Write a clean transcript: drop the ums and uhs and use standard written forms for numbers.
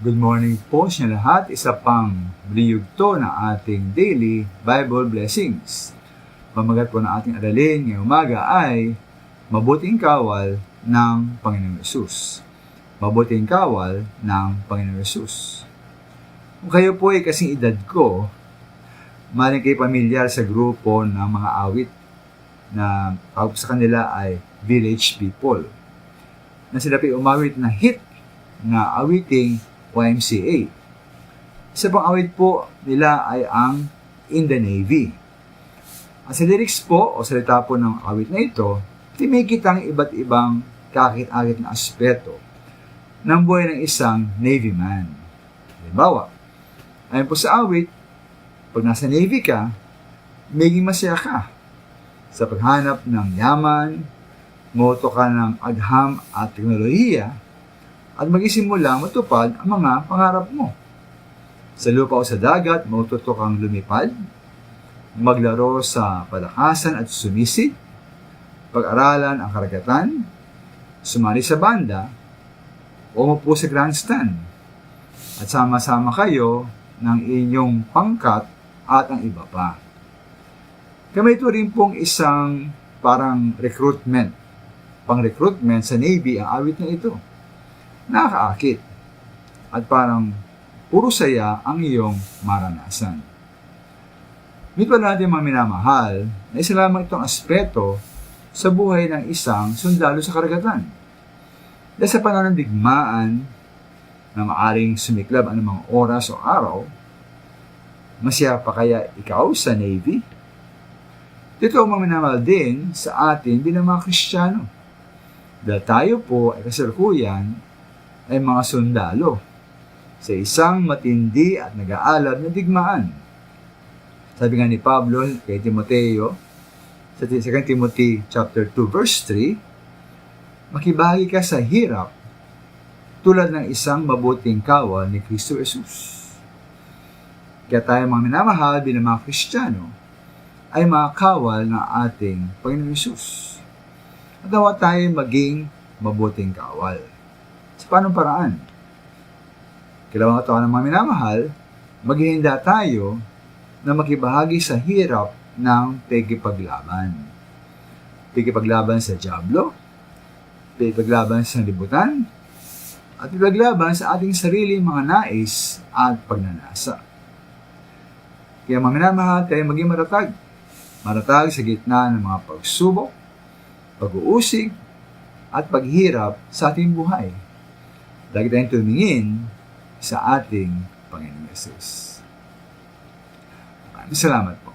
Good morning po sa lahat. Isa pang liyugto ng ating daily Bible blessings. Pamagat po ng ating aralin ngayong umaga ay mabuting kawal ng Panginoong Yesus. Mabuting kawal ng Panginoong Yesus. Kung kayo po ay kasing edad ko, maaaring kayo pamilyar sa grupo ng mga awit na tawag sa kanila ay Village People. Na sila po umawit na hit na awiting YMCA. Isa pang awit po nila ay ang In the Navy. At sa lyrics po o salita po ng awit na ito, tinimikita ang iba't ibang kakit-akit na aspeto ng buhay ng isang Navy man. Halimbawa, ayon po sa awit, pag nasa Navy ka, maging masaya ka sa paghanap ng yaman, moto ka ng agham at teknolohiya, at mag-isimula matupad ang mga pangarap mo. Sa lupa o sa dagat, matuto kang lumipad, maglaro sa palakasan at sumisid, pag-aralan ang karagatan, sumali sa banda, o umupo sa grandstand, at sama-sama kayo ng inyong pangkat at ang iba pa. Kami ito rin pong isang parang recruitment, pang-recruitment sa Navy ang awit na ito. Nakakaakit at parang puro saya ang iyong maranasan. Ngunit pala natin mga minamahal na isa lamang itong aspeto sa buhay ng isang sundalo sa karagatan. Dahil sa panahon ng digmaan na maaring sumiklab anumang oras o araw, masaya pa kaya ikaw sa Navy? Dito ang mga minamahal din sa atin bilang mga Kristiyano. Dahil tayo po ay kasalukuyan ay mga sundalo sa isang matindi at nag-aalab na digmaan. Sabi nga ni Pablo kay Timoteo, sa 2 Timothy chapter 2 verse 3, makibahagi ka sa hirap tulad ng isang mabuting kawal ni Kristo Jesus. Kaya tayo mga minamahal bilang mga Kristiyano ay mga kawal ng ating Panginoong Jesus. At dapat tayo maging mabuting kawal. Sa paanong paraan? Kailangan ito ng mga minamahal, maghihanda tayo na makibahagi sa hirap ng pagkipaglaban. Pagkipaglaban sa dyablo, pagkipaglaban sa libutan, at pagkipaglaban sa ating sariling mga nais at pagnanasa. Kaya mga minamahal, tayo maging matatag. Matatag sa gitna ng mga pagsubok, pag-uusig, at paghirap sa ating buhay. Lagi tayong tumingin sa ating Panginoong Yesus. Salamat po.